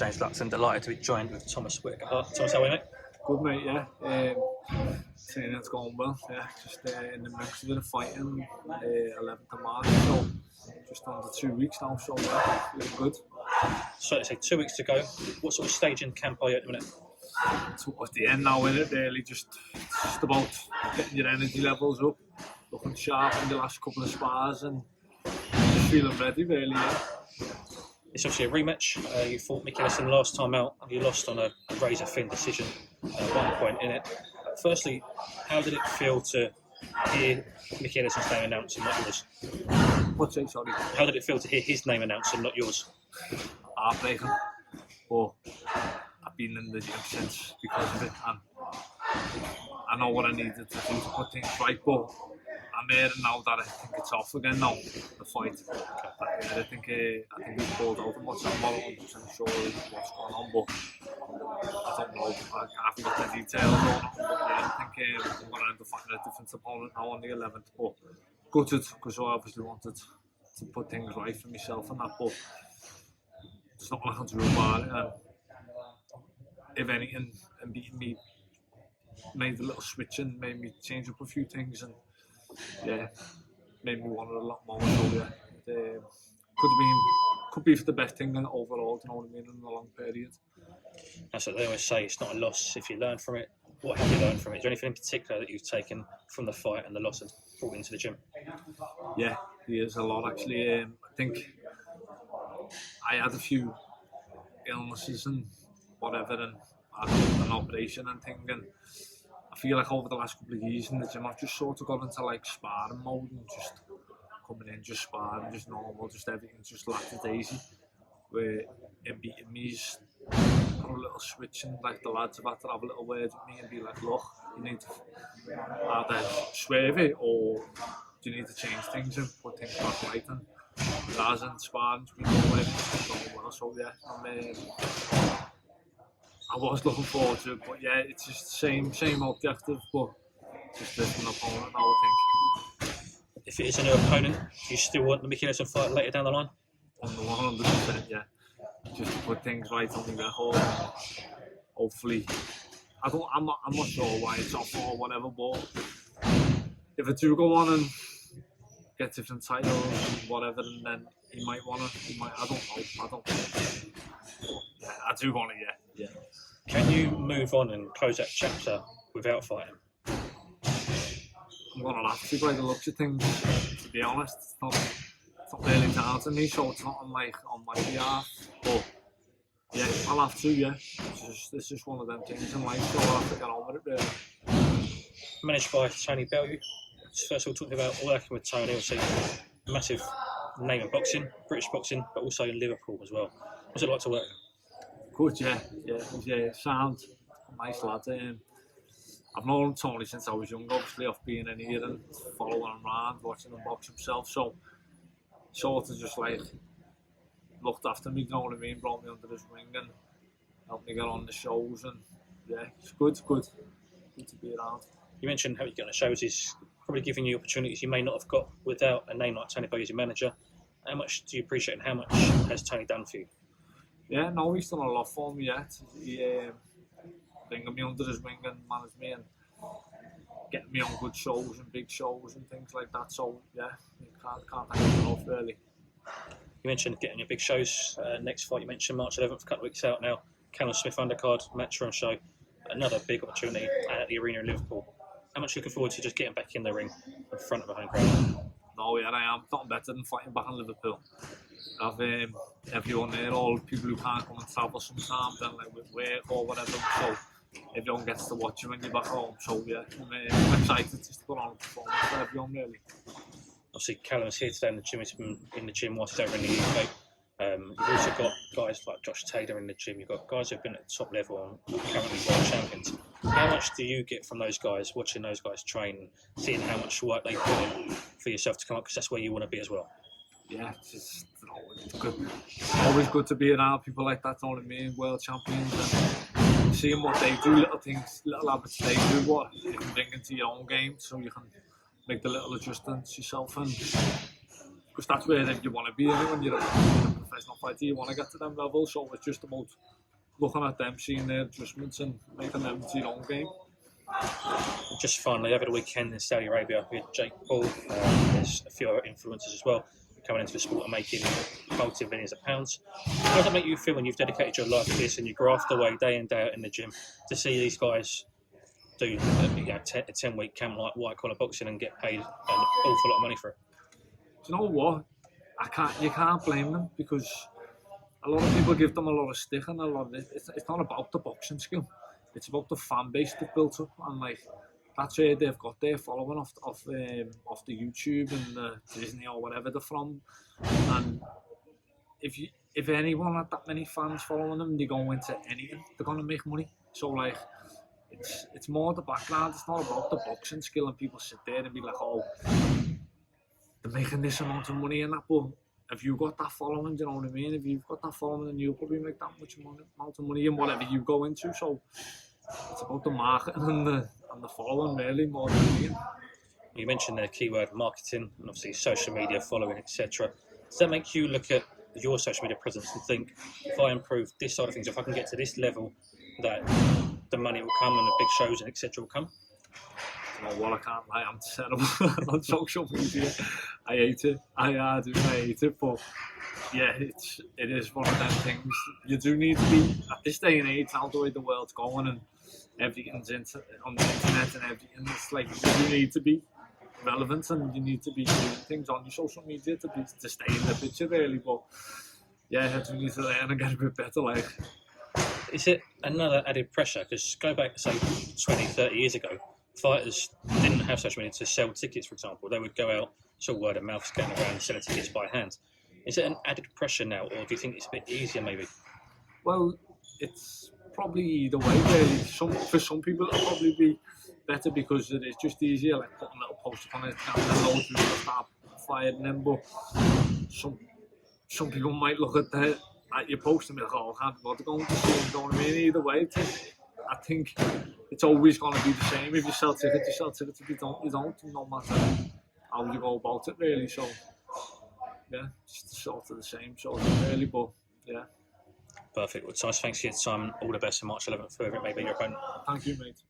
James Luxon, delighted to be joined with Thomas Whitaker Hart. Thomas, how are you, mate? Good, mate, yeah. Training's going well, yeah. Just in the mix of the fighting, 11th of March, so just under 2 weeks now, so yeah, really good. So, let's say 2 weeks to go. What sort of stage in camp are you at the minute? Towards the end now, innit, really, just about getting your energy levels up, looking sharp in the last couple of spars, and just feeling ready, really, yeah. It's obviously a rematch. You fought Micky Ellison last time out, and you lost on a razor-thin decision at one point in it. Firstly, how did it feel to hear Micky Ellison's name announced and not yours? What's that, sorry? How did it feel to hear his name announced and not yours? Heartbreaking, but I've been in the gym since because of it, and I know what I needed to do to put things right, but I'm here now that I think it's off again now, the fight. I think we pulled out and what's I'm not 100% sure what's going on, but I don't know. I haven't got the details on it, but yeah, I think I'm going to end up fighting a different opponent now on the 11th, but gutted because I obviously wanted to put things right for myself and that, but there's nothing I can do about it, and if anything, and beating me made a little switch and made me change up a few things, and yeah, made me want it a lot more. So yeah, it could be for the best thing overall. You know what I mean? In a long period. That's what they always say. It's not a loss if you learn from it. What have you learned from it? Is there anything in particular that you've taken from the fight and the loss and brought into the gym? Yeah, there's a lot actually. I think I had a few illnesses and whatever, and I had an operation and thing, and I feel like over the last couple of years in the gym, I've just sort of got into like sparring mode and just coming in, just sparring, just normal, just everything, just lackadaisy. Where in beating me's put a little switch, and like the lads have had to have a little word with me and be like, look, you need to either swerve it or do you need to change things and put things back right. And rather than sparring, we know everything's going well. So yeah, I was looking forward to it, but yeah, it's just the same objective, but just different opponent now, I think. If it is a new opponent, do you still want the Micky Ellison fight later down the line? On the 100%, yeah. Just to put things right on the record. Hopefully, I'm not sure why it's off or whatever, but if I do go on and get different titles and whatever, and then he might want to, I don't know. But yeah, I do want it, yeah. Can you move on and close that chapter without fighting? I'm going to have to by the looks of things, to be honest. It's not really down to me, so it's not on my behalf. But yeah, I'll have to, yeah. It's just one of them things in life, so I'll have to get on with it, really. Managed by Tony Bellew. First of all, talking about working with Tony, obviously massive name in boxing, British boxing, but also in Liverpool as well. What's it like to work? Good, yeah, sound, nice lad. I've known Tony since I was young, obviously, off being in here and following him around, watching him box himself, so sort of just like looked after me, you know what I mean, brought me under his wing and helped me get on the shows, and yeah, it's good to be around. You mentioned how you get on the shows is probably giving you opportunities you may not have got without a name like Tony Bellew as your manager. How much do you appreciate and how much has Tony done for you? Yeah, no, he's done a lot for me yet. He bringing me under his wing and managed me and getting me on good shows and big shows and things like that. So yeah, you can't thank him enough, really. You mentioned getting your big shows. Next fight you mentioned March 11th, a couple of weeks out now. Callum Smith undercard, Matchroom show. Another big opportunity at the arena in Liverpool. How much are you looking forward to just getting back in the ring in front of a home crowd? No, yeah, I am. Nothing better than fighting back in Liverpool. Have everyone there, all people who can't come and travel sometimes, and like with work or whatever. So everyone gets to watch you when you're back home. So yeah, I'm excited just to put on a performance for everyone, really. Obviously, Callum's here today in the gym. He's been in the gym whilst he's over in the UK. You've also got guys like Josh Taylor in the gym. You've got guys who've been at the top level and currently world champions. How much do you get from those guys, watching those guys train, seeing how much work they put in for yourself to come up, because that's where you want to be as well? Yeah, it's just, it's good. It's always good to be around people like that, you know what I mean, world champions, and seeing what they do, little things, little habits they do, what you can bring into your own game, so you can make the little adjustments yourself, and because that's where you want to be when you're a professional fighter. You want to get to them levels, so it's just about looking at them, seeing their adjustments and making them to your own game. Just finally, over the weekend in Saudi Arabia, we had Jake Paul. There's a few other influencers as well coming into the sport and making multi-millions of pounds. How does that make you feel when you've dedicated your life to this and you graft away day in, day out in the gym to see these guys do a 10-week camp like white collar boxing and get paid an awful lot of money for it? Do you know what? You can't blame them, because a lot of people give them a lot of stick, and a lot of it's not about the boxing skill. It's about the fan base they've built up, and like that's where they've got their following off the YouTube and the Disney or whatever they're from. And if anyone had that many fans following them, they go into anything, they're gonna make money. So like it's more the background. It's not about the boxing skill, and people sit there and be like, oh, they're making this amount of money and that, but if you've got that following, do you know what I mean? If you've got that following, then you'll probably make that much amount of money in whatever you go into. So it's about the marketing and the following, really, more than anything. You mentioned the keyword marketing and obviously social media following, etc. Does that make you look at your social media presence and think, if I improve this side of things, if I can get to this level, that the money will come and the big shows and etc. will come? You know what, I can't lie, I'm terrible on social media. I hate it. I hate it, but yeah, it is one of them things. You do need to be, at this day and age, now the way the world's going and everything's on the internet and everything, it's like you need to be relevant and you need to be doing things on your social media to stay in the picture, really. But yeah, I do need to learn and get a bit better, like. Is it another added pressure? Because go back, say, 20, 30 years ago, fighters didn't have social media to sell tickets, for example. They would go out, sort of word of mouth, scanning around, selling tickets by hand. Is it an added pressure now, or do you think it's a bit easier, maybe? Well, it's probably either way, really. For some people, it'll probably be better because it is just easier, like putting a little post up on it and then loads of people start firing them. But some people might look at your post and be like, oh, I can't bother going to see them, you know what I mean? Either way, I think it's always going to be the same. If you sell tickets, you sell tickets. If you don't, no matter how you go about it, really. So, yeah, it's sort of the same, sort of, really, but, yeah. Perfect. Well, Tice, thanks for your time. All the best in March 11th, whoever it may be your opponent. Thank you, mate.